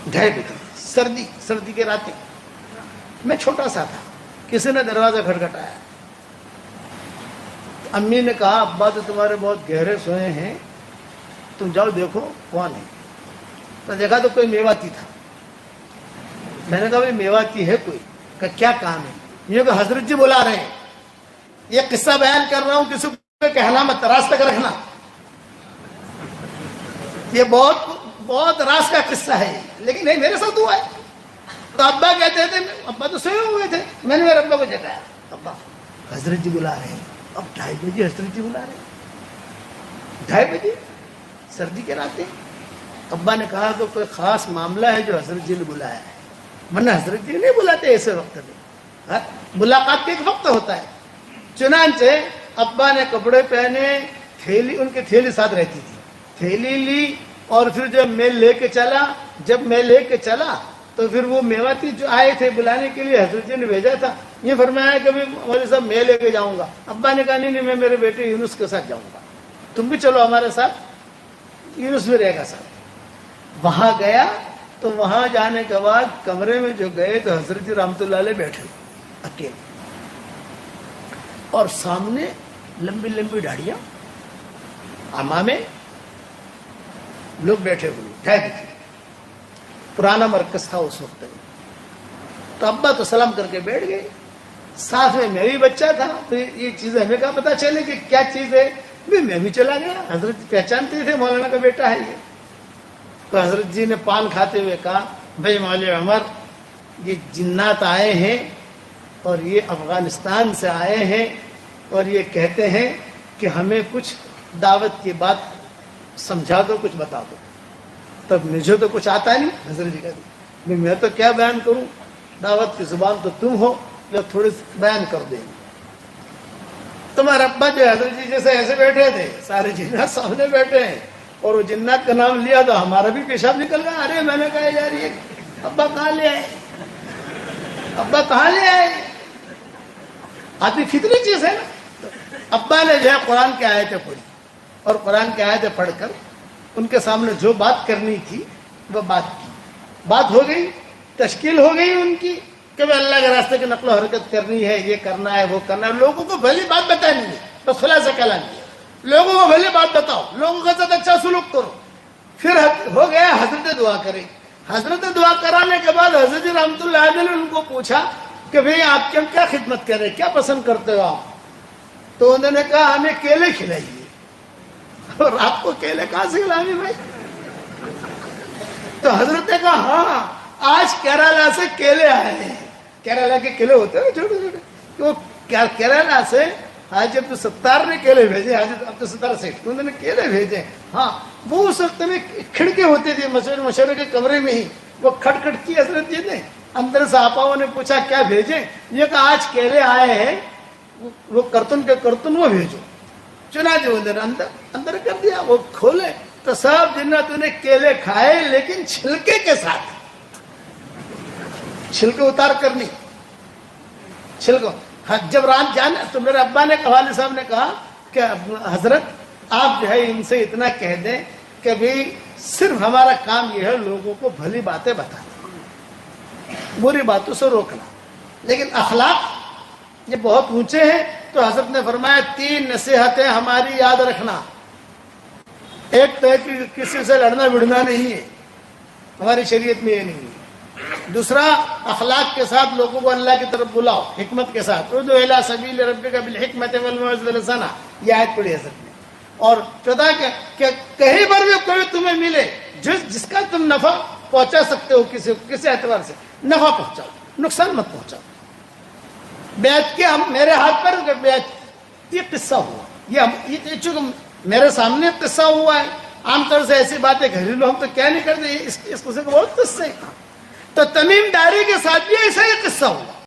2:30 बजे, सर्दी के रातें, मैं छोटा सा था, किसी ने दरवाजा खटखटाया। अम्मी ने कहा अब्बा तो तुम्हारे बहुत गहरे सोए हैं, तुम जाओ देखो कौन है। तो देखा तो कोई मेवाती था। मैंने कहा भाई मेवाती है कोई? का क्या काम है? ये कि हजरत जी बुला रहे हैं, ये किस्सा बयान कर रहा हूं, किसी को कहना मत, रास तक रखना, ये बहुत रास का किस्सा है, लेकिन नहीं मेरे साथ हुआ है। तो अब्बा कहते थे, अब्बा तो सोए हुए थे, मैंने मेरे अब्बा को जगाया, अब्बा हजरत जी बुला रहे हैं। अब 2:30 बजे हजरत जी बुला रहे हैं, 2:30 बजे सर्दी के रातें। अब्बा ने कहा तो कोई खास मामला है जो हजरत जी ने बुलाया है, वरना हजरत जी नहीं बुलाते ऐसे वक्त में। हाँ? मुलाकात का एक वक्त होता है। चुनांचे अब्बा ने कपड़े पहने, थैली, उनकी थैली साथ रहती थी, थैली ली और फिर जब मैं लेके चला तो फिर वो मेवाती जो आए थे बुलाने के लिए, हजरत जी ने भेजा था, ये फरमाया कि मौलवी साहब मैं लेके जाऊंगा। अब्बा ने कहा नहीं मैं मेरे बेटे यूनुस के साथ जाऊंगा, तुम भी चलो हमारे साथ, यूनुस भी रहेगा साथ। वहां गया तो वहां जाने के बाद कमरे में जो गए तो हजरत जी रहमतुल्लाह अलैह बैठे अकेले, और सामने लंबी लंबी दाढ़ियां, अमामे लोग बैठे हुए, 2:30 बजे। पुराना मरकज था उस वक्त में। तो अब्बा तो सलाम करके बैठ गए, साथ में मैं भी बच्चा था, तो ये चीज हमें क्या पता चले कि क्या चीज है, मैं भी चला गया। हजरत पहचानते थे मौलाना का बेटा है ये। तो हजरत जी ने पान खाते हुए कहा भाई मौलवी उमर, ये जिन्नात आए हैं और ये अफगानिस्तान से आए हैं और ये कहते हैं कि हमें कुछ दावत की बात समझा दो, कुछ बता दो। तब मुझे तो कुछ आता नहीं, हजरत जी कहते मैं तो क्या बयान करूं, दावत की जुबान तो तुम हो, जो थोड़ी बयान कर देंगे। तुम्हारे अब्बा जो हजरत जी जैसे ऐसे बैठे थे, सारे जिन्नात सामने बैठे हैं, और वो जिन्नात का नाम लिया तो हमारा भी पेशाब निकल गया। अरे मैंने कहा यार ये अब्बा कहाँ ले आए, अब्बा कहाँ ले आए, आदमी फितरी चीज है ना। अब्बा ने जो है कुरान की आयतें पढ़ी, और कुरान की आयतें पढ़कर उनके सामने जो बात करनी थी वो बात की, बात हो गई, तश्कील हो गई उनकी कि अल्लाह के रास्ते की नकलो हरकत करनी है, ये करना है, वो करना है। लोगों को भली बात बतानी है, तो खुलासा कलाम किया, लोगों को भली बात बताओ, लोगों के साथ अच्छा सुलूक करो। फिर हो गया हजरत दुआ करें। हजरत दुआ कराने के बाद हजरत रहमतुल्लाह अलैह ने उनको पूछा कि भाई आप क्या खिदमत करें, क्या पसंद करते हो आप? तो उन्होंने कहा हमें केले खिलाइए। और आपको केले कहां से खिलाएंगे भाई? तो हजरत ने कहा हाँ आज केरला से केले आए हैं। केरला के केले होते हैं छोटे छोटे, तो केरला से हाजी अब्दुल सत्तार ने केले भेजे, हाजी अब्दुल सत्तार सेठ उन्होंने केले भेजे। हाँ वो उस वक्त में खिड़के होते थे मशवरे के कमरे में ही, वो खटखट की हजरत जी ने, अंदर से आपाओं ने पूछा क्या भेजे, ये कहा आज केले आए हैं, वो कर्तन के कर्तन वो भेजो। चुना जो अंदर कर दिया, वो खोले तो सब जिन्नात ने केले खाए, लेकिन छिलके के साथ, छिलके उतार कर नहीं, छिलको। हाँ, जब रात जाने तो मेरे अब्बा ने वालिद साहब ने कहा कि हजरत आप जो है इनसे इतना कह दें कि भाई सिर्फ हमारा काम यह है लोगों को भली बातें बताना, बुरी बातों से रोकना, लेकिन अखलाक ये बहुत ऊंचे हैं। तो हजरत ने फरमाया 3 नसीहतें हमारी याद रखना। एक तो है कि किसी से लड़ना भिड़ना नहीं है, हमारी शरीयत में ये नहीं है। दूसरा अखलाक के साथ लोगों को अल्लाह की तरफ बुलाओ, हिकमत के साथ, उदू इला सबील रब्बिका बिल हिकमत वल मौइज़तिल हसना, ये आयत पढ़ी हजरत ने। और चौथा कि कहीं पर भी कोई तुम्हें मिले जिसका तुम नफा पहुंचा सकते हो, किसी एतबार से नफा पहुंचाओ, नुकसान मत पहुंचाओ। बैत के हम मेरे हाथ पर बैत, ये किस्सा हुआ, ये चूंकि मेरे सामने किस्सा हुआ है। आमतौर से ऐसी बातें घरेलू हम तो क्या नहीं करते, इस किस्से को बहुत किस्से। तो तमीम दारी के साथ भी ऐसा ही किस्सा हुआ।